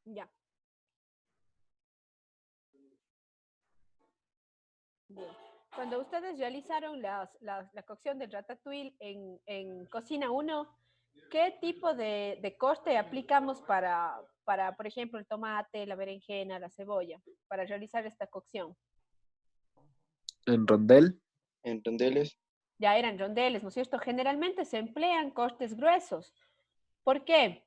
Ya. Bien. Cuando ustedes realizaron la cocción del ratatouille en Cocina uno, ¿qué tipo de corte aplicamos para, por ejemplo, el tomate, la berenjena, la cebolla, para realizar esta cocción? En rondel. En rondeles. Ya eran rondeles, ¿no es cierto? Generalmente se emplean cortes gruesos. ¿Por qué?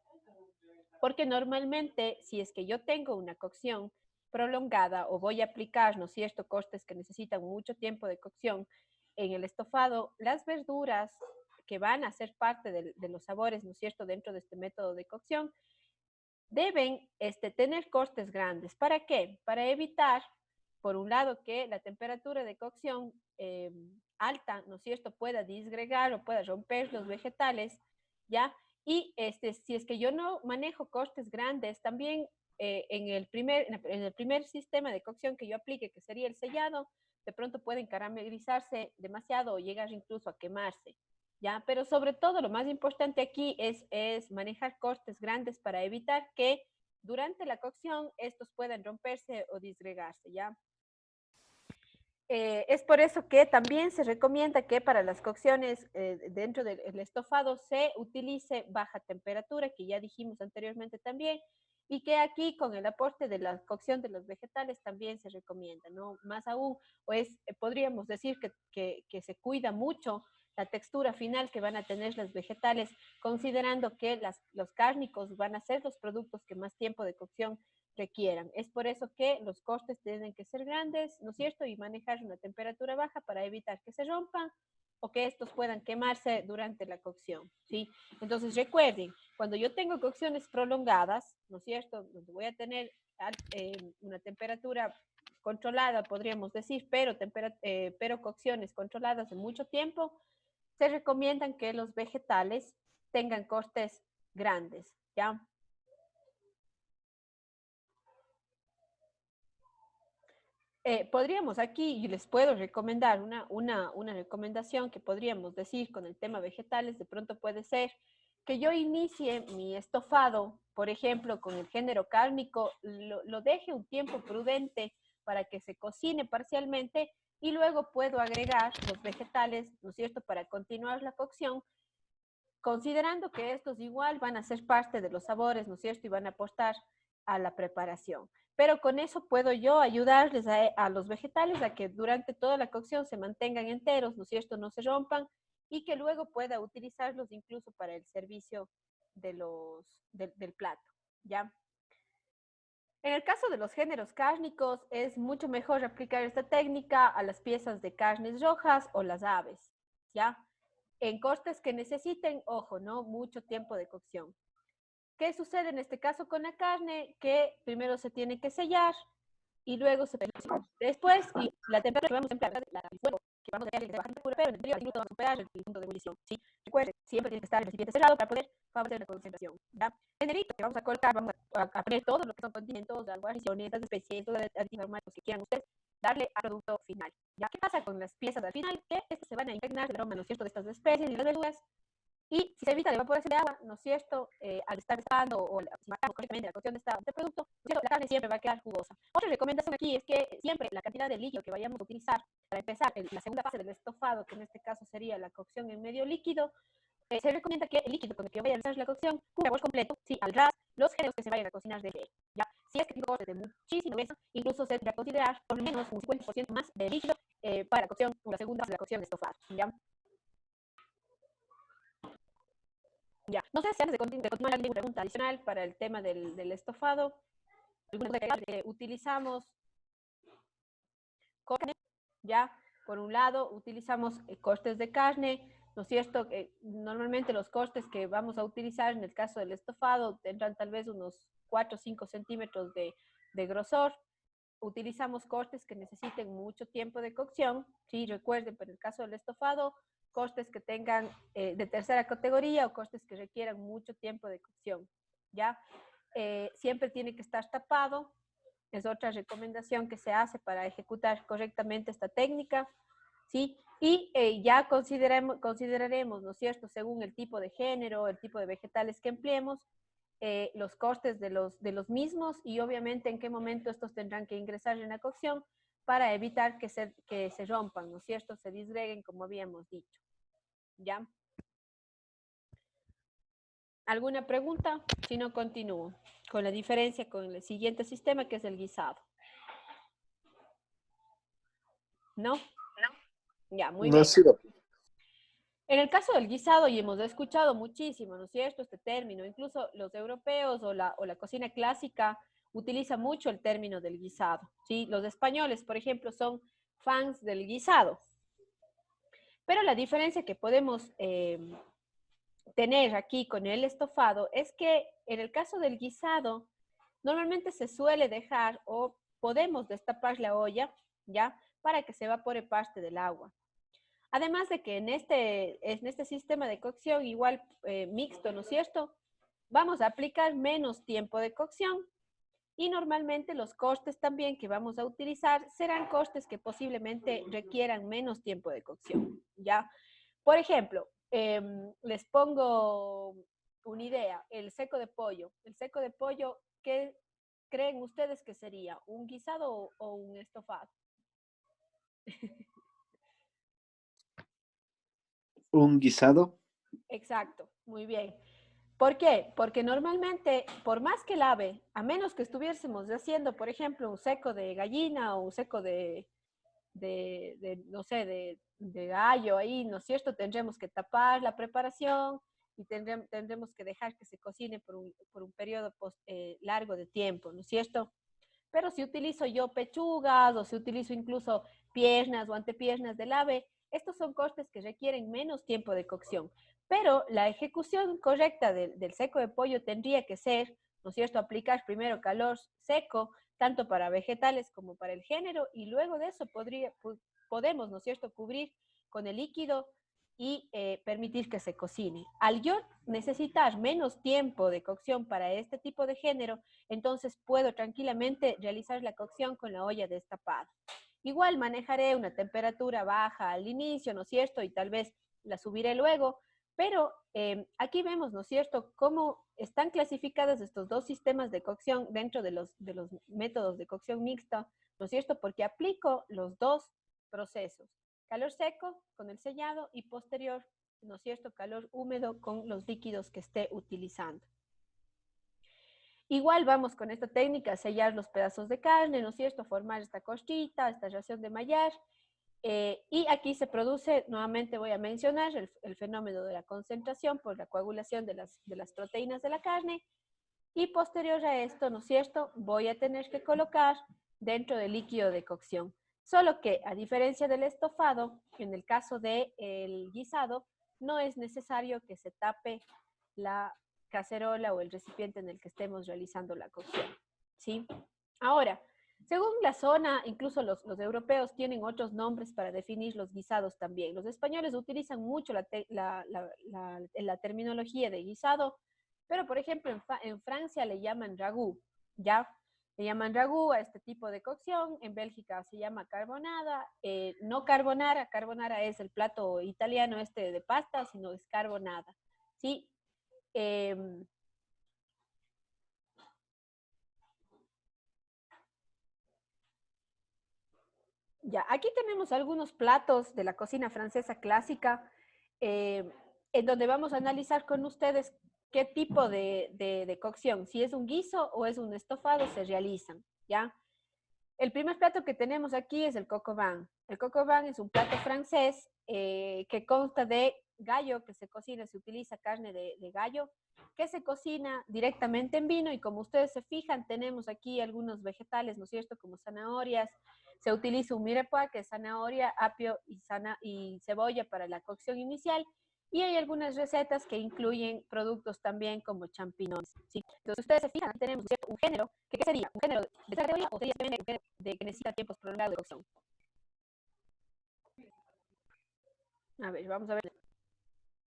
Porque normalmente, si es que yo tengo una cocción prolongada o voy a aplicar, ¿no es cierto?, cortes que necesitan mucho tiempo de cocción en el estofado, las verduras que van a ser parte de los sabores, ¿no es cierto?, dentro de este método de cocción, deben tener cortes grandes. ¿Para qué? Para evitar, por un lado, que la temperatura de cocción alta, ¿no es cierto?, pueda disgregar o pueda romper los vegetales, ¿ya? Y si es que yo no manejo cortes grandes, también en el primer sistema de cocción que yo aplique, que sería el sellado, de pronto pueden caramelizarse demasiado o llegar incluso a quemarse. ¿Ya? Pero sobre todo lo más importante aquí es manejar cortes grandes para evitar que durante la cocción estos puedan romperse o disgregarse, ¿ya? Es por eso que también se recomienda que para las cocciones dentro del estofado se utilice baja temperatura, que ya dijimos anteriormente también, y que aquí con el aporte de la cocción de los vegetales también se recomienda, ¿no? Más aún, pues podríamos decir que se cuida mucho la textura final que van a tener los vegetales, considerando que los cárnicos van a ser los productos que más tiempo de cocción requieran. Es por eso que los cortes tienen que ser grandes, ¿no es cierto? Y manejar una temperatura baja para evitar que se rompan o que estos puedan quemarse durante la cocción, ¿sí? Entonces recuerden, cuando yo tengo cocciones prolongadas, ¿no es cierto? Donde voy a tener una temperatura controlada, podríamos decir, pero cocciones controladas de mucho tiempo, se recomiendan que los vegetales tengan cortes grandes, ¿ya? Podríamos aquí, y les puedo recomendar una recomendación que podríamos decir con el tema vegetales, de pronto puede ser que yo inicie mi estofado, por ejemplo, con el género cárnico, lo deje un tiempo prudente para que se cocine parcialmente y luego puedo agregar los vegetales, ¿no es cierto?, para continuar la cocción, considerando que estos igual van a ser parte de los sabores, ¿no es cierto?, y van a aportar a la preparación. Pero con eso puedo yo ayudarles a los vegetales a que durante toda la cocción se mantengan enteros, ¿no es cierto?, no se rompan y que luego pueda utilizarlos incluso para el servicio del plato, ¿ya? En el caso de los géneros cárnicos, es mucho mejor aplicar esta técnica a las piezas de carnes rojas o las aves, ¿ya? En cortes que necesiten, ojo, ¿no? Mucho tiempo de cocción. ¿Qué sucede en este caso con la carne? Que primero se tiene que sellar y luego se después y la temperatura que vamos a emplear, el fuego que vamos a tener de baja temperatura, pero en el periodo de minutos vamos a superar el punto de ebullición, ¿sí? Recuerden, siempre tiene que estar el recipiente cerrado para poder favorecer la concentración, ¿ya? En el hito que vamos a colocar, vamos a poner todo lo que son condimentos, guarniciones, las especies, todos los aditivos aromáticos que quieran ustedes, darle al producto final. ¿Ya? ¿Qué pasa con las piezas al final? Que estas se van a impregnar del aroma, ¿no es cierto?, de estas especies y las verduras. Y si se evita la evaporación de agua, ¿no es cierto? Al estar destapando o si marcamos correctamente la cocción de este producto, ¿no es cierto?, la carne siempre va a quedar jugosa. Otra recomendación aquí es que siempre la cantidad de líquido que vayamos a utilizar para empezar la segunda fase del estofado, que en este caso sería la cocción en medio líquido, se recomienda que el líquido con el que vaya a realizar la cocción cubra por completo, sí, al ras, los géneros que se vayan a cocinar de él. ¿Ya? Si es que tengo cortes de muchísimo grueso, incluso se debe considerar por lo menos un 50% más de líquido para la cocción, la segunda fase de la cocción de estofado. ¿Ya? Ya, no sé si antes de continuar alguna pregunta adicional para el tema del estofado, alguna pregunta que utilizamos carne, ya, por un lado utilizamos cortes de carne, ¿no es cierto? Normalmente los cortes que vamos a utilizar en el caso del estofado tendrán tal vez unos 4 o 5 centímetros de grosor. Utilizamos cortes que necesiten mucho tiempo de cocción, sí, recuerden, para el caso del estofado, cortes que tengan de tercera categoría o cortes que requieran mucho tiempo de cocción, ¿ya? Siempre tiene que estar tapado, es otra recomendación que se hace para ejecutar correctamente esta técnica, ¿sí? Y ya consideraremos, ¿no es cierto?, según el tipo de género, el tipo de vegetales que empleemos, los costes de los mismos y obviamente en qué momento estos tendrán que ingresar en la cocción para evitar que se rompan, ¿no es cierto? Se disgreguen, como habíamos dicho. ¿Ya? ¿Alguna pregunta? Si no, continúo con la diferencia con el siguiente sistema, que es el guisado. ¿No? Ya, muy No bien. sé. En el caso del guisado, y hemos escuchado muchísimo, ¿no es cierto?, este término, incluso los europeos o la cocina clásica utiliza mucho el término del guisado, ¿sí? Los españoles, por ejemplo, son fans del guisado. Pero la diferencia que podemos tener aquí con el estofado es que en el caso del guisado, normalmente se suele dejar o podemos destapar la olla, ¿ya? Para que se evapore parte del agua. Además de que en este sistema de cocción igual mixto, ¿no es cierto? Vamos a aplicar menos tiempo de cocción y normalmente los costes también que vamos a utilizar serán costes que posiblemente requieran menos tiempo de cocción, ¿ya? Por ejemplo, les pongo una idea, el seco de pollo. El seco de pollo, ¿qué creen ustedes que sería? ¿Un guisado o un estofado? Un guisado. Exacto, muy bien. ¿Por qué? Porque normalmente, por más que lave, a menos que estuviésemos haciendo, por ejemplo, un seco de gallina o un seco no sé, de gallo ahí, ¿no es cierto? Tendremos que tapar la preparación y tendremos que dejar que se cocine por un periodo largo de tiempo, ¿no es cierto? Pero si utilizo yo pechugas o si utilizo incluso piernas o antepiernas del ave, estos son cortes que requieren menos tiempo de cocción. Pero la ejecución correcta del seco de pollo tendría que ser, ¿no es cierto?, aplicar primero calor seco, tanto para vegetales como para el género, y luego de eso podemos, ¿no es cierto?, cubrir con el líquido y permitir que se cocine. Al yo necesitar menos tiempo de cocción para este tipo de género, entonces puedo tranquilamente realizar la cocción con la olla destapada. Igual manejaré una temperatura baja al inicio, ¿no es cierto? Y tal vez la subiré luego, pero aquí vemos, ¿no es cierto?, cómo están clasificados estos dos sistemas de cocción dentro de los métodos de cocción mixta, ¿no es cierto?, porque aplico los dos procesos. Calor seco con el sellado y posterior, ¿no es cierto?, calor húmedo con los líquidos que esté utilizando. Igual vamos con esta técnica, sellar los pedazos de carne, ¿no es cierto?, formar esta costita, esta ración de mallar. Y aquí se produce, nuevamente voy a mencionar, el fenómeno de la concentración por la coagulación de las proteínas de la carne. Y posterior a esto, ¿no es cierto?, voy a tener que colocar dentro del líquido de cocción. Solo que, a diferencia del estofado, en el caso del guisado, no es necesario que se tape la cacerola o el recipiente en el que estemos realizando la cocción, ¿sí? Ahora, según la zona, incluso los europeos tienen otros nombres para definir los guisados también. Los españoles utilizan mucho la terminología de guisado, pero por ejemplo en Francia le llaman ragú, ¿ya? Le llaman ragú a este tipo de cocción. En Bélgica se llama carbonada, no carbonara. Carbonara es el plato italiano este de pasta, sino es carbonada, ¿sí? Ya, aquí tenemos algunos platos de la cocina francesa clásica, en donde vamos a analizar con ustedes qué tipo de cocción, si es un guiso o es un estofado, se realizan, ¿ya? El primer plato que tenemos aquí es el coq au vin. El coq au vin es un plato francés que consta de gallo que se cocina, se utiliza carne de gallo que se cocina directamente en vino y como ustedes se fijan tenemos aquí algunos vegetales, ¿no es cierto?, como zanahorias. Se utiliza un mirepoix, que es zanahoria, apio y cebolla para la cocción inicial. Y hay algunas recetas que incluyen productos también como champiñones, ¿sí? Entonces, ustedes se fijan, aquí tenemos un género, ¿qué sería? ¿Un género de esta categoría o sería un género que necesita tiempos prolongados de cocción? A ver, vamos a ver.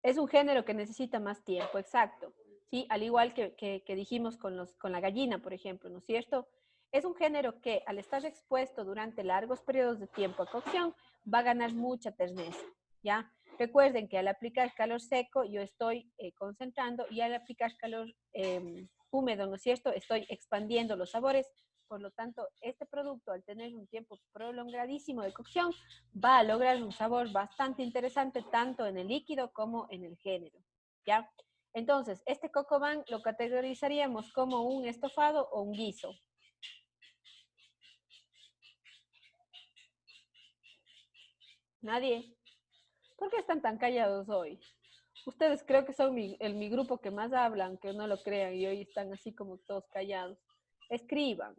Es un género que necesita más tiempo, exacto, ¿sí? Al igual que dijimos con la gallina, por ejemplo, ¿no es cierto? Es un género que al estar expuesto durante largos periodos de tiempo a cocción va a ganar mucha terneza, ¿ya? Recuerden que al aplicar calor seco yo estoy concentrando y al aplicar calor húmedo, ¿no es cierto? Estoy expandiendo los sabores. Por lo tanto, este producto al tener un tiempo prolongadísimo de cocción va a lograr un sabor bastante interesante tanto en el líquido como en el género, ¿ya? Entonces, este coco van lo categorizaríamos como un estofado o un guiso. ¿Nadie? ¿Por qué están tan callados hoy? Ustedes creo que son mi grupo que más hablan, que no lo crean, y hoy están así como todos callados. Escriban.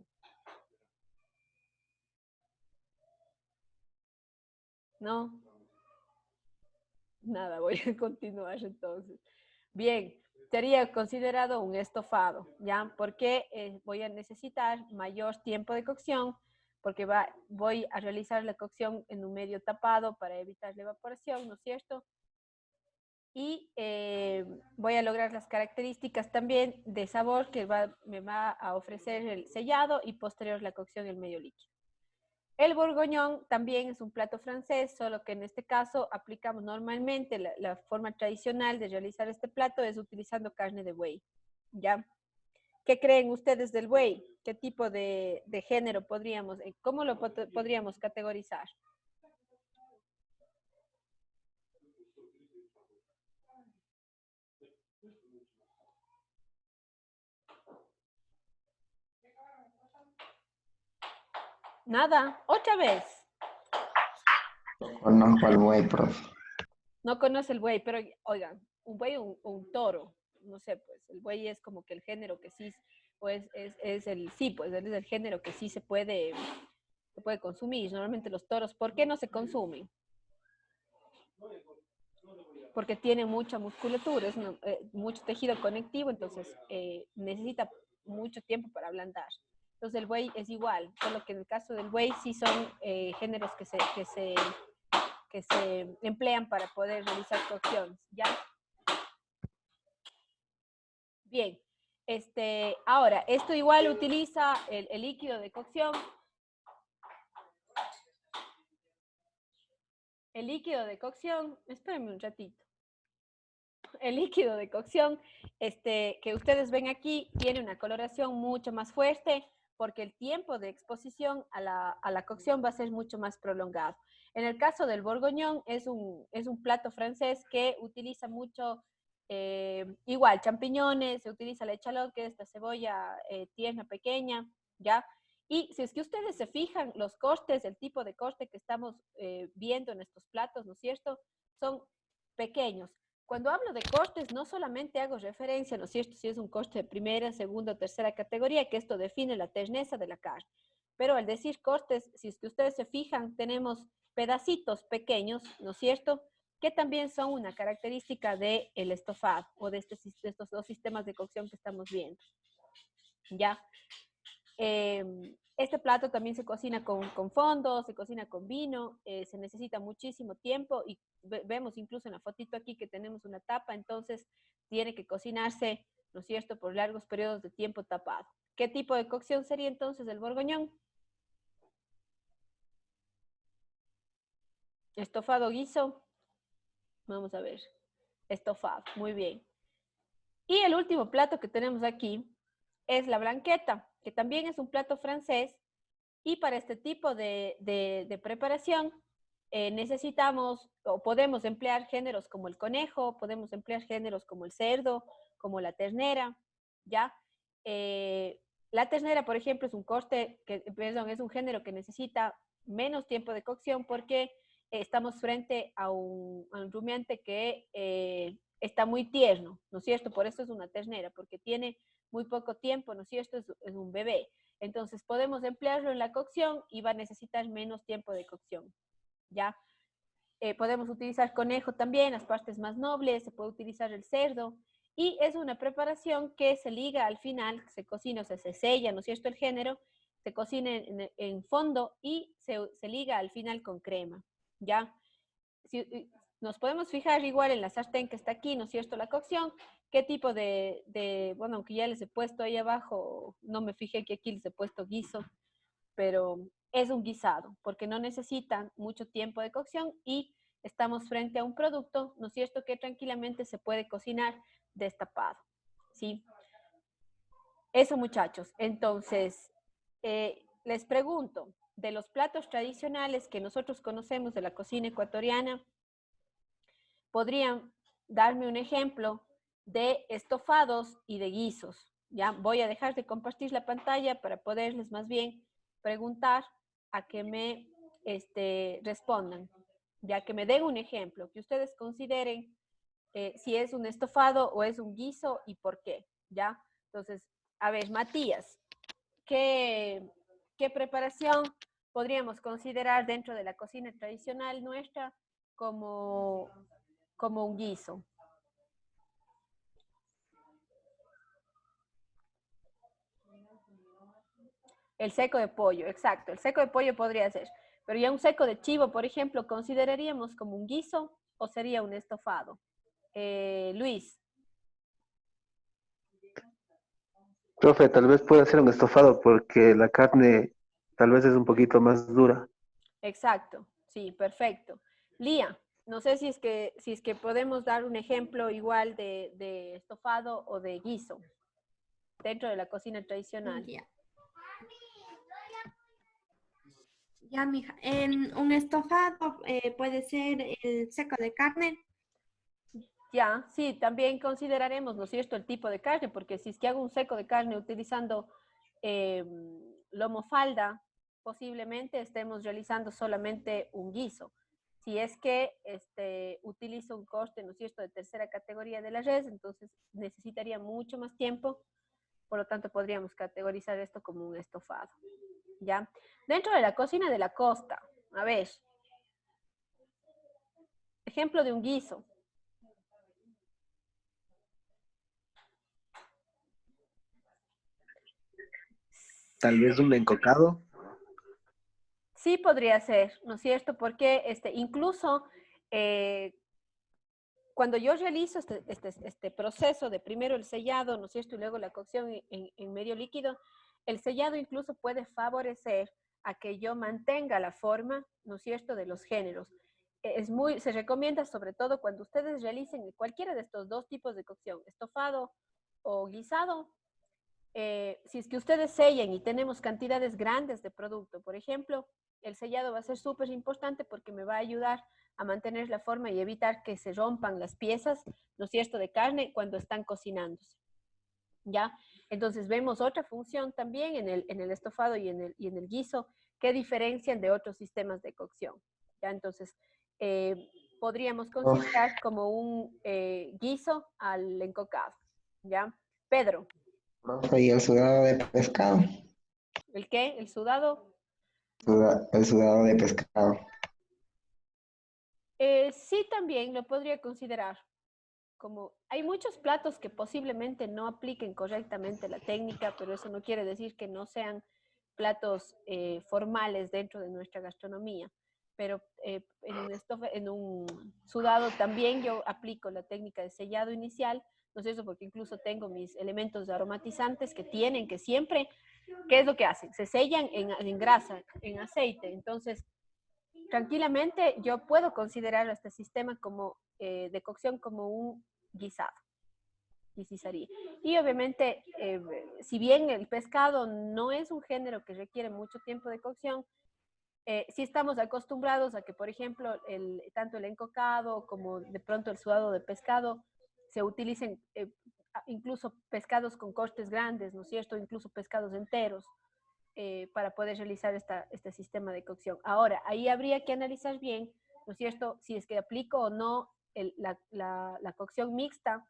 ¿No? Nada, voy a continuar entonces. Bien, sería considerado un estofado, ¿ya? Porque voy a necesitar mayor tiempo de cocción, porque voy a realizar la cocción en un medio tapado para evitar la evaporación, ¿no es cierto? Y voy a lograr las características también de sabor que me va a ofrecer el sellado y posterior la cocción en el medio líquido. El bourguignon también es un plato francés, solo que en este caso aplicamos normalmente la forma tradicional de realizar este plato es utilizando carne de buey, ¿ya? ¿Qué creen ustedes del buey? ¿Qué tipo de género podríamos, cómo lo podríamos categorizar? Nada, otra vez. Conozco al buey, profe. No conoce el buey, pero oigan, un buey o un toro, no sé, pues el buey es como que el género que sí, pues es el, sí, pues él es el género que sí se puede consumir. Normalmente los toros, ¿por qué no se consumen? Porque tienen mucha musculatura, mucho tejido conectivo, entonces necesita mucho tiempo para ablandar. Entonces el buey es igual, solo que en el caso del buey sí son géneros que se emplean para poder realizar cocciones, ¿ya? Bien, ahora, esto igual utiliza el líquido de cocción. El líquido de cocción, espérenme un ratito. El líquido de cocción, que ustedes ven aquí, tiene una coloración mucho más fuerte porque el tiempo de exposición a la cocción va a ser mucho más prolongado. En el caso del bourguignon, es un plato francés que utiliza mucho, igual, champiñones, se utiliza la echalot, que es esta cebolla tierna, pequeña, ¿ya? Y si es que ustedes se fijan, los cortes, el tipo de corte que estamos viendo en estos platos, ¿no es cierto? Son pequeños. Cuando hablo de costes, no solamente hago referencia, ¿no es cierto?, si es un coste de primera, segunda o tercera categoría, que esto define la terneza de la carne. Pero al decir costes, si es que ustedes se fijan, tenemos pedacitos pequeños, ¿no es cierto?, que también son una característica del estofado o de estos dos sistemas de cocción que estamos viendo. ¿Ya? Este plato también se cocina con fondo, se cocina con vino, se necesita muchísimo tiempo y vemos incluso en la fotito aquí que tenemos una tapa, entonces tiene que cocinarse, ¿no es cierto?, por largos periodos de tiempo tapado. ¿Qué tipo de cocción sería entonces el borgoñón? Estofado guiso. Vamos a ver. Estofado, muy bien. Y el último plato que tenemos aquí es la blanqueta, que también es un plato francés. Y para este tipo de preparación necesitamos o podemos emplear géneros como el conejo, podemos emplear géneros como el cerdo, como la ternera, ¿ya? La ternera, por ejemplo, es es un género que necesita menos tiempo de cocción porque estamos frente a un rumiante que está muy tierno, ¿no es cierto? Por eso es una ternera, porque tiene muy poco tiempo, ¿no es cierto? Es un bebé. Entonces podemos emplearlo en la cocción y va a necesitar menos tiempo de cocción, ¿ya? Podemos utilizar conejo también, las partes más nobles, se puede utilizar el cerdo y es una preparación que se liga al final, se cocina, o sea, se sella, ¿no es cierto?, el género, se cocina en fondo y se liga al final con crema, ¿ya? Nos podemos fijar igual en la sartén que está aquí, ¿no es cierto?, la cocción, qué tipo bueno, aunque ya les he puesto ahí abajo, no me fijé que aquí les he puesto guiso, pero es un guisado, porque no necesitan mucho tiempo de cocción y estamos frente a un producto, ¿no es cierto?, que tranquilamente se puede cocinar destapado, ¿sí? Eso, muchachos. Entonces, les pregunto, de los platos tradicionales que nosotros conocemos de la cocina ecuatoriana, ¿podrían darme un ejemplo de estofados y de guisos? Ya voy a dejar de compartir la pantalla para poderles más bien preguntar a que me respondan, ya que me den un ejemplo, que ustedes consideren si es un estofado o es un guiso y por qué, ¿ya? Entonces, a ver, Matías, ¿qué, qué preparación podríamos considerar dentro de la cocina tradicional nuestra como, como un guiso? El seco de pollo, exacto. El seco de pollo podría ser. Pero ya un seco de chivo, por ejemplo, ¿consideraríamos como un guiso o sería un estofado? Luis. Profe, tal vez pueda ser un estofado porque la carne tal vez es un poquito más dura. Exacto, sí, perfecto. Lía, no sé si es que podemos dar un ejemplo igual de estofado o de guiso dentro de la cocina tradicional. Ya, ya, mija. Un estofado puede ser el seco de carne. Ya, sí, también consideraremos, ¿no es cierto?, el tipo de carne, porque si es que hago un seco de carne utilizando eh, lomo falda, posiblemente estemos realizando solamente un guiso. Si es que utilizo un corte, ¿no es cierto?, de tercera categoría de la res, entonces necesitaría mucho más tiempo, por lo tanto podríamos categorizar esto como un estofado, ¿ya? Dentro de la cocina de la costa, a ver, ejemplo de un guiso. Tal vez un encocado. Sí podría ser, ¿no es cierto? Porque incluso eh, cuando yo realizo este proceso de primero el sellado, ¿no es cierto? Y luego la cocción en medio líquido, el sellado incluso puede favorecer a que yo mantenga la forma, ¿no es cierto?, de los géneros. Se recomienda sobre todo cuando ustedes realicen cualquiera de estos dos tipos de cocción, estofado o guisado, si es que ustedes sellan y tenemos cantidades grandes de producto, por ejemplo, el sellado va a ser súper importante porque me va a ayudar a mantener la forma y evitar que se rompan las piezas, ¿no es cierto?, de carne cuando están cocinándose, ¿ya? Entonces vemos otra función también en el estofado y en el guiso que diferencian de otros sistemas de cocción, ¿ya? Entonces, podríamos Uf, considerar como un guiso al encocado, ¿ya? Pedro. profe, y el sudado de pescado. ¿El qué? ¿El sudado? El sudado de pescado. Sí, también lo podría considerar. Como hay muchos platos que posiblemente no apliquen correctamente la técnica, pero eso no quiere decir que no sean platos formales dentro de nuestra gastronomía. Pero en un sudado también yo aplico la técnica de sellado inicial, no es eso, porque incluso tengo mis elementos aromatizantes que tienen que siempre, ¿qué es lo que hacen? Se sellan en grasa, en aceite. Entonces, tranquilamente yo puedo considerar este sistema como de cocción como un guisado, guisaría. Y obviamente, si bien el pescado no es un género que requiere mucho tiempo de cocción, sí estamos acostumbrados a que, por ejemplo, tanto el encocado como de pronto el sudado de pescado se utilicen incluso pescados con cortes grandes, ¿no es cierto? Incluso pescados enteros para poder realizar este sistema de cocción. Ahora, ahí habría que analizar bien, ¿no es cierto?, si es que aplico o no la cocción mixta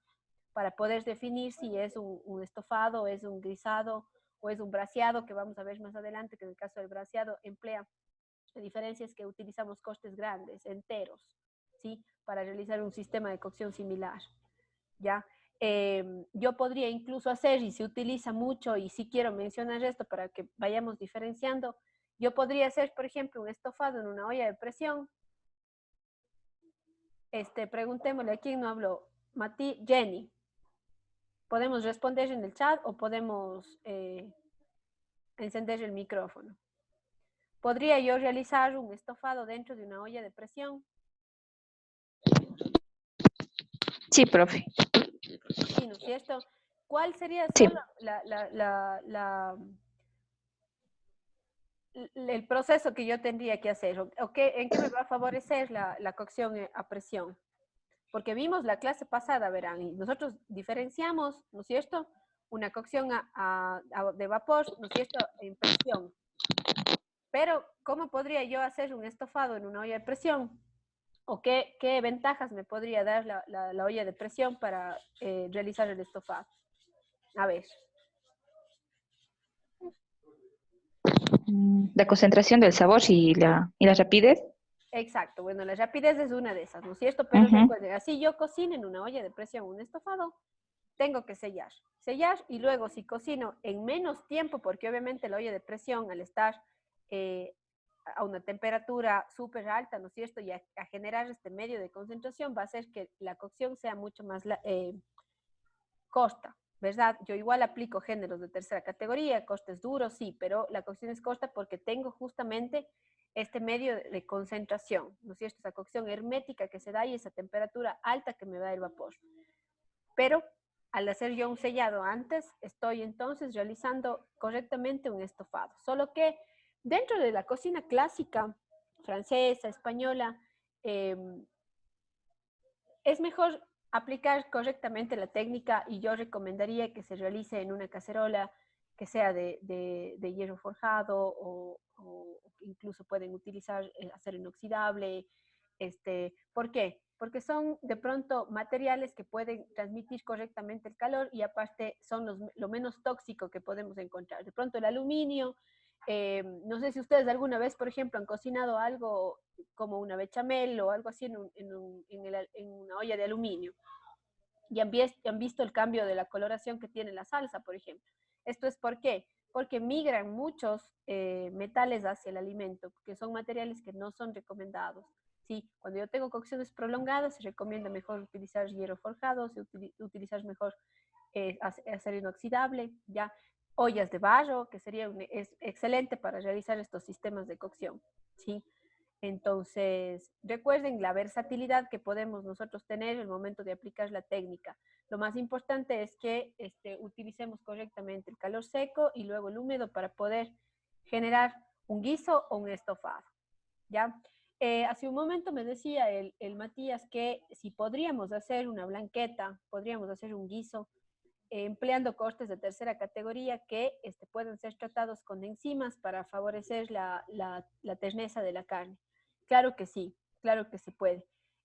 para poder definir si es un estofado, es un guisado o es un braseado, que vamos a ver más adelante, que en el caso del braseado emplea. La diferencia es que utilizamos costes grandes, enteros, ¿sí?, para realizar un sistema de cocción similar, ¿ya? Yo podría incluso hacer, y se utiliza mucho, y sí quiero mencionar esto para que vayamos diferenciando, yo podría hacer, por ejemplo, un estofado en una olla de presión. Preguntémosle a quién no habló. Jenny. Podemos responder en el chat o podemos encender el micrófono. ¿Podría yo realizar un estofado dentro de una olla de presión? Sí, profe. Sí, ¿no es cierto? ¿Cuál sería Sí. solo el proceso que yo tendría que hacer? ¿En qué me va a favorecer la cocción a presión? Porque vimos la clase pasada, verán, y nosotros diferenciamos, ¿no es cierto? Una cocción de vapor, ¿no es cierto?, en presión. Pero, ¿cómo podría yo hacer un estofado en una olla de presión? ¿O qué ventajas me podría dar la olla de presión para realizar el estofado? A ver. La concentración del sabor y la rapidez. Exacto, bueno, la rapidez es una de esas, ¿no es cierto? Pero recuerden, así yo cocino en una olla de presión un estofado, tengo que sellar y luego si cocino en menos tiempo, porque obviamente la olla de presión al estar a una temperatura súper alta, ¿no es cierto? Y a generar este medio de concentración va a hacer que la cocción sea mucho más corta, ¿verdad? Yo igual aplico géneros de tercera categoría, costes duros, sí, pero la cocción es corta porque tengo justamente este medio de concentración, ¿no es cierto? Esa cocción hermética que se da y esa temperatura alta que me da el vapor. Pero al hacer yo un sellado antes, estoy entonces realizando correctamente un estofado. Solo que dentro de la cocina clásica, francesa, española, es mejor aplicar correctamente la técnica y yo recomendaría que se realice en una cacerola que sea de hierro forjado o incluso pueden utilizar acero inoxidable. ¿Por qué? Porque son de pronto materiales que pueden transmitir correctamente el calor y aparte son lo menos tóxico que podemos encontrar. De pronto el aluminio, no sé si ustedes alguna vez, por ejemplo, han cocinado algo como una bechamel o algo así en una olla de aluminio y han visto el cambio de la coloración que tiene la salsa, por ejemplo. ¿Esto es por qué? Porque migran muchos metales hacia el alimento, que son materiales que no son recomendados. Sí, cuando yo tengo cocciones prolongadas, se recomienda mejor utilizar hierro forjado, utilizar mejor acero inoxidable, ya ollas de barro, que es excelente para realizar estos sistemas de cocción, ¿sí? Entonces, recuerden la versatilidad que podemos nosotros tener en el momento de aplicar la técnica. Lo más importante es que utilicemos correctamente el calor seco y luego el húmedo para poder generar un guiso o un estofado, ¿ya? Hace un momento me decía el Matías que si podríamos hacer una blanqueta, podríamos hacer un guiso, empleando cortes de tercera categoría que pueden ser tratados con enzimas para favorecer la terneza de la carne. Claro que se puede.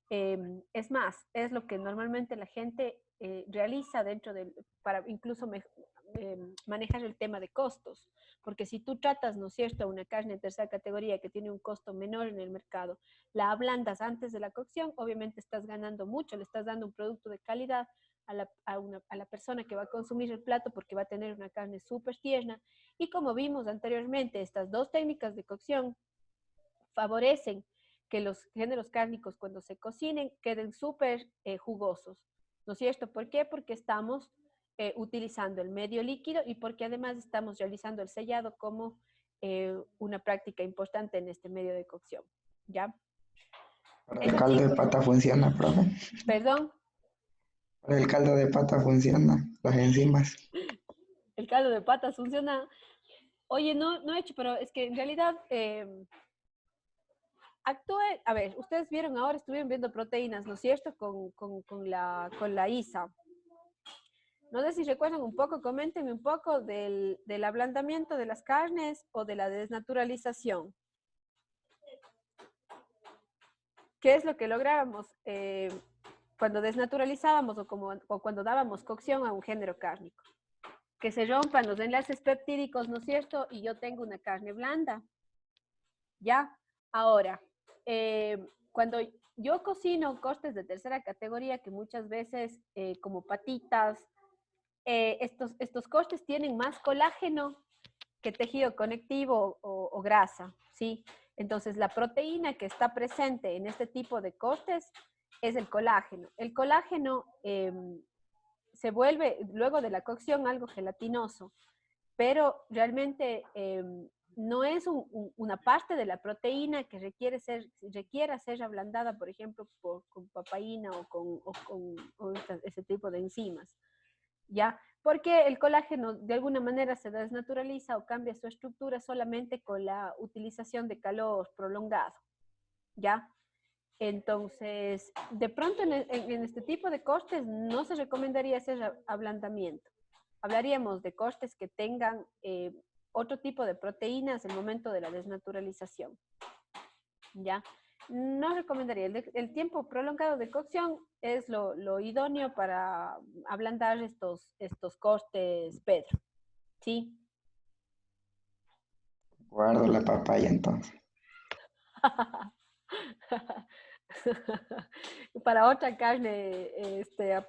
Es más, es lo que normalmente la gente realiza para incluso manejar el tema de costos, porque si tú tratas, ¿no es cierto?, una carne de tercera categoría que tiene un costo menor en el mercado, la ablandas antes de la cocción, obviamente estás ganando mucho, le estás dando un producto de calidad a la persona que va a consumir el plato porque va a tener una carne súper tierna. Y como vimos anteriormente, estas dos técnicas de cocción favorecen que los géneros cárnicos cuando se cocinen queden súper jugosos, ¿no es cierto? ¿Por qué? Porque estamos utilizando el medio líquido y porque además estamos realizando el sellado como una práctica importante en este medio de cocción, ¿ya? Para el caldo de pata funciona, profe. Perdón. Para el caldo de pata funciona, las enzimas. El caldo de patas funciona. Oye, no he hecho, pero es que en realidad a ver, ustedes vieron ahora, estuvieron viendo proteínas, ¿no es cierto? Con la ISA. No sé si recuerdan un poco, coméntenme un poco del ablandamiento de las carnes o de la desnaturalización. ¿Qué es lo que lográbamos cuando desnaturalizábamos o cuando dábamos cocción a un género cárnico? Que se rompan los enlaces peptídicos, ¿no es cierto? Y yo tengo una carne blanda. ¿Ya? Ahora, cuando yo cocino cortes de tercera categoría, que muchas veces como patitas, estos cortes tienen más colágeno que tejido conectivo o grasa, ¿sí? Entonces, la proteína que está presente en este tipo de cortes es el colágeno. El colágeno se vuelve, luego de la cocción, algo gelatinoso, pero realmente no es una parte de la proteína que requiera ser ablandada, por ejemplo, con papaína o ese tipo de enzimas, ¿ya? Porque el colágeno de alguna manera se desnaturaliza o cambia su estructura solamente con la utilización de calor prolongado, ¿ya? Entonces, de pronto en este tipo de cortes no se recomendaría hacer ablandamiento. Hablaríamos de cortes que tengan otro tipo de proteínas en el momento de la desnaturalización, ¿ya? No recomendaría. El tiempo prolongado de cocción es lo idóneo para ablandar estos cortes, Pedro, ¿sí? Guardo la papaya entonces. Para otra carne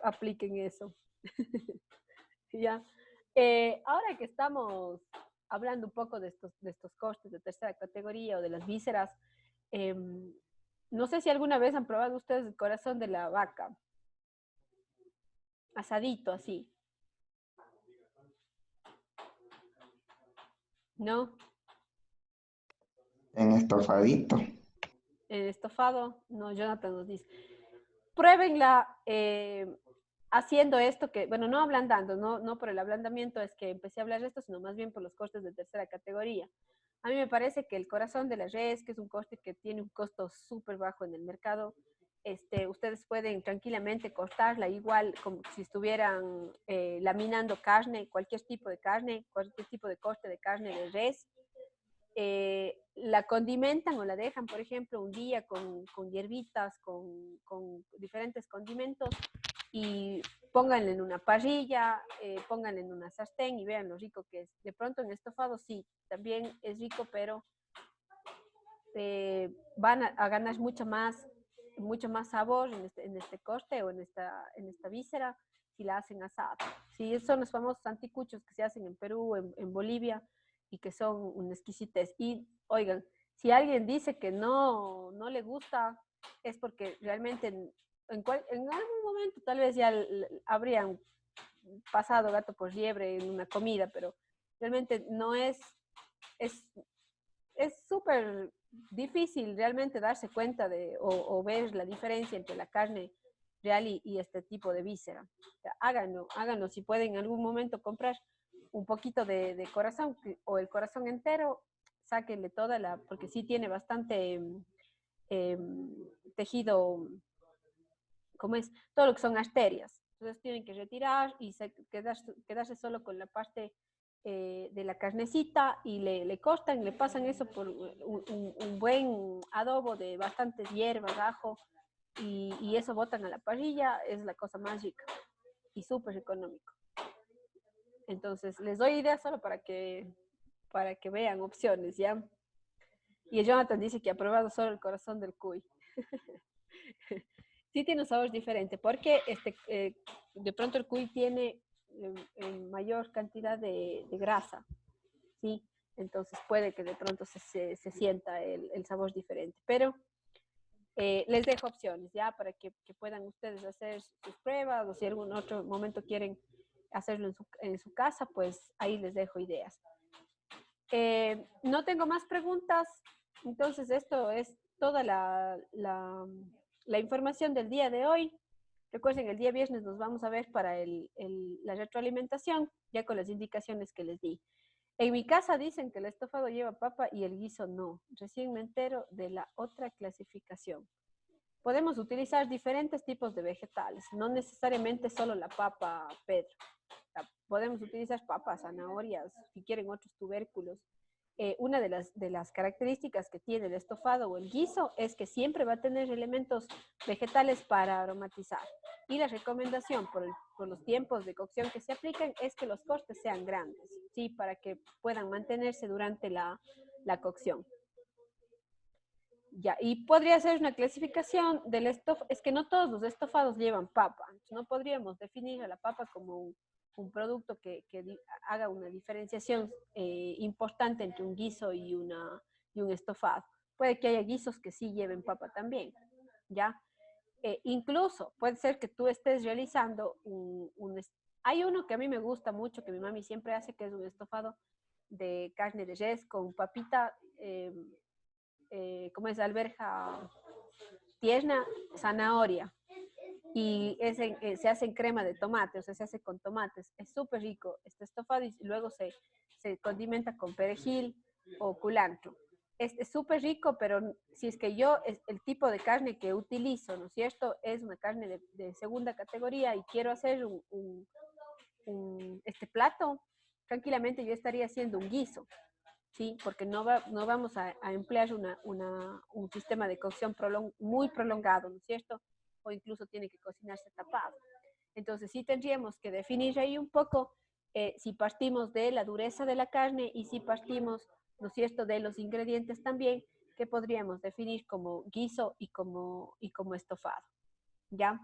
apliquen eso. ¿Ya? Ahora que estamos hablando un poco de estos cortes de tercera categoría o de las vísceras, no sé si alguna vez han probado ustedes el corazón de la vaca, asadito así, ¿no? En estofadito. El estofado, no, Jonathan nos dice. Pruébenla haciendo esto que, bueno, no ablandando, no por el ablandamiento es que empecé a hablar de esto, sino más bien por los cortes de tercera categoría. A mí me parece que el corazón de la res, que es un corte que tiene un costo súper bajo en el mercado, ustedes pueden tranquilamente cortarla igual como si estuvieran laminando carne, cualquier tipo de carne, cualquier tipo de corte de carne de res. La condimentan o la dejan, por ejemplo, un día con hierbitas, con diferentes condimentos y pónganle en una parrilla, pónganle en una sartén y vean lo rico que es. De pronto en estofado sí, también es rico, pero van a ganar mucho más sabor en este corte o en esta víscera si la hacen asada. Sí, son los famosos anticuchos que se hacen en Perú, en Bolivia, y que son una exquisitez. Y oigan, si alguien dice que no le gusta, es porque realmente en algún momento tal vez ya habrían pasado gato por liebre en una comida, pero realmente no es súper difícil realmente darse cuenta o ver la diferencia entre la carne real y este tipo de víscera. O sea, háganlo si pueden en algún momento comprar un poquito de corazón o el corazón entero, sáquenle porque sí tiene bastante eh, tejido, como es, todo lo que son arterias. Entonces tienen que retirar y quedarse solo con la parte de la carnecita y le cortan, le pasan eso por un buen adobo de bastantes hierbas, ajo, y eso botan a la parrilla, es la cosa más rica y súper económico. Entonces, les doy ideas solo para que vean opciones, ¿ya? Y Jonathan dice que ha probado solo el corazón del cuy. Sí tiene un sabor diferente, porque de pronto el cuy tiene mayor cantidad de grasa, ¿sí? Entonces puede que de pronto se sienta el sabor diferente. Pero les dejo opciones, ¿ya? Para que puedan ustedes hacer sus pruebas, o si algún otro momento quieren hacerlo en su casa, pues ahí les dejo ideas. No tengo más preguntas, entonces esto es toda la información del día de hoy. Recuerden, el día viernes nos vamos a ver para la retroalimentación, ya con las indicaciones que les di. En mi casa dicen que el estofado lleva papa y el guiso no. Recién me entero de la otra clasificación. Podemos utilizar diferentes tipos de vegetales, no necesariamente solo la papa, Pedro. Podemos utilizar papas, zanahorias, si quieren otros tubérculos. Una de las características que tiene el estofado o el guiso es que siempre va a tener elementos vegetales para aromatizar. Y la recomendación por los tiempos de cocción que se aplican es que los cortes sean grandes, ¿sí? Para que puedan mantenerse durante la cocción. Ya, y podría ser una clasificación del estofado. Es que no todos los estofados llevan papa. No podríamos definir a la papa como un producto que haga una diferenciación importante entre un guiso y un estofado. Puede que haya guisos que sí lleven papa también, ¿ya? Incluso puede ser que tú estés realizando hay uno que a mí me gusta mucho, que mi mami siempre hace, que es un estofado de carne de res con papita, ¿cómo es? Alberja tierna, zanahoria. Y se hace en crema de tomate, o sea, se hace con tomates. Es súper rico este estofado y luego se condimenta con perejil o culantro. Es súper rico, pero si es que yo, el tipo de carne que utilizo, ¿no es cierto? Es una carne de segunda categoría y quiero hacer este plato, tranquilamente yo estaría haciendo un guiso, ¿sí? Porque no vamos a emplear un sistema de cocción muy prolongado, ¿no es cierto? O incluso tiene que cocinarse tapado. Entonces sí tendríamos que definir ahí un poco si partimos de la dureza de la carne y si partimos, ¿no es cierto?, de los ingredientes también que podríamos definir como guiso y como estofado, ¿ya?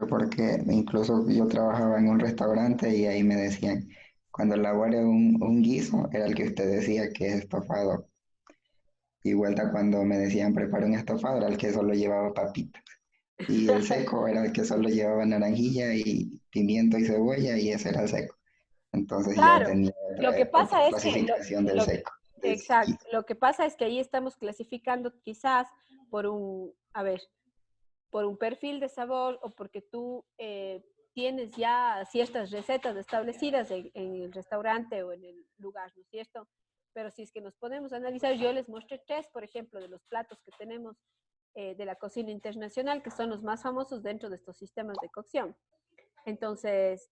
Porque incluso yo trabajaba en un restaurante y ahí me decían, cuando elabore un guiso, era el que usted decía que es estofado. Y vuelta cuando me decían prepara un estofado, era el que solo llevaba papitas. Y el seco era el que solo llevaba naranjilla y pimiento y cebolla y ese era el seco. Entonces ya Claro, tenía lo que otra pasa es que, clasificación del seco. exacto, lo que pasa es que ahí estamos clasificando quizás por por un perfil de sabor o porque tú tienes ya ciertas recetas establecidas en el restaurante o en el lugar, ¿no es cierto? Pero si es que nos podemos analizar, yo les mostré tres, por ejemplo, de los platos que tenemos de la cocina internacional, que son los más famosos dentro de estos sistemas de cocción. Entonces,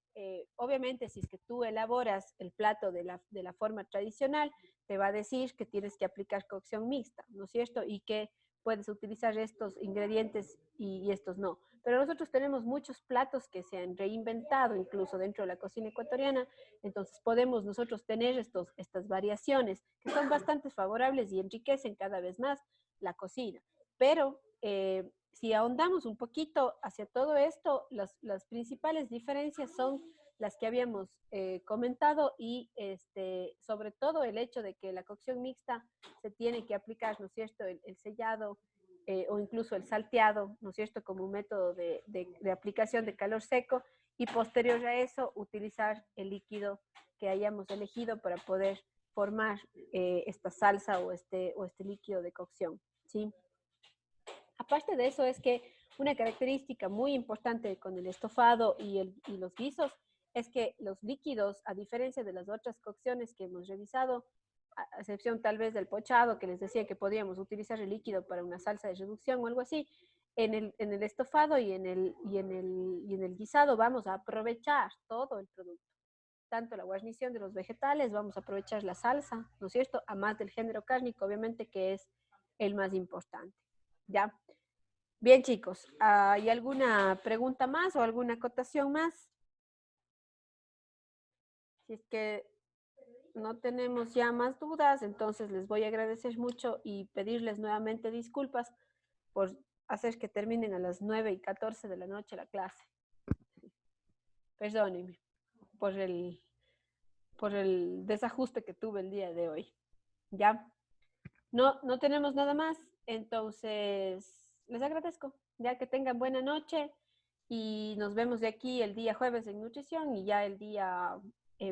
obviamente, si es que tú elaboras el plato de la forma tradicional, te va a decir que tienes que aplicar cocción mixta, ¿no es cierto? Y que puedes utilizar estos ingredientes y estos no. Pero nosotros tenemos muchos platos que se han reinventado incluso dentro de la cocina ecuatoriana, entonces podemos nosotros tener estas variaciones que son bastante favorables y enriquecen cada vez más la cocina. Pero si ahondamos un poquito hacia todo esto, las principales diferencias son las que habíamos comentado y sobre todo el hecho de que la cocción mixta se tiene que aplicar, ¿no es cierto?, el sellado o incluso el salteado, ¿no es cierto?, como un método de aplicación de calor seco y posterior a eso utilizar el líquido que hayamos elegido para poder formar esta salsa o este líquido de cocción, ¿sí? Aparte de eso es que una característica muy importante con el estofado y los guisos es que los líquidos, a diferencia de las otras cocciones que hemos revisado, a excepción tal vez del pochado, que les decía que podríamos utilizar el líquido para una salsa de reducción o algo así, en el estofado y en el guisado vamos a aprovechar todo el producto. Tanto la guarnición de los vegetales, vamos a aprovechar la salsa, ¿no es cierto? A más del género cárnico, obviamente, que es el más importante, ¿ya? Bien, chicos, ¿hay alguna pregunta más o alguna acotación más? Si es que no tenemos ya más dudas, entonces les voy a agradecer mucho y pedirles nuevamente disculpas por hacer que terminen a las 9:14 de la noche la clase. Perdónenme por el desajuste que tuve el día de hoy. ¿Ya? No tenemos nada más, entonces les agradezco. Ya que tengan buena noche y nos vemos de aquí el día jueves en nutrición y ya el día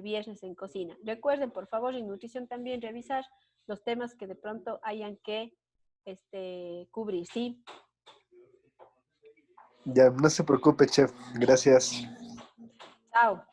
viernes en cocina. Recuerden, por favor, en nutrición también revisar los temas que de pronto hayan que cubrir, ¿sí? Ya, no se preocupe, chef. Gracias. Chao.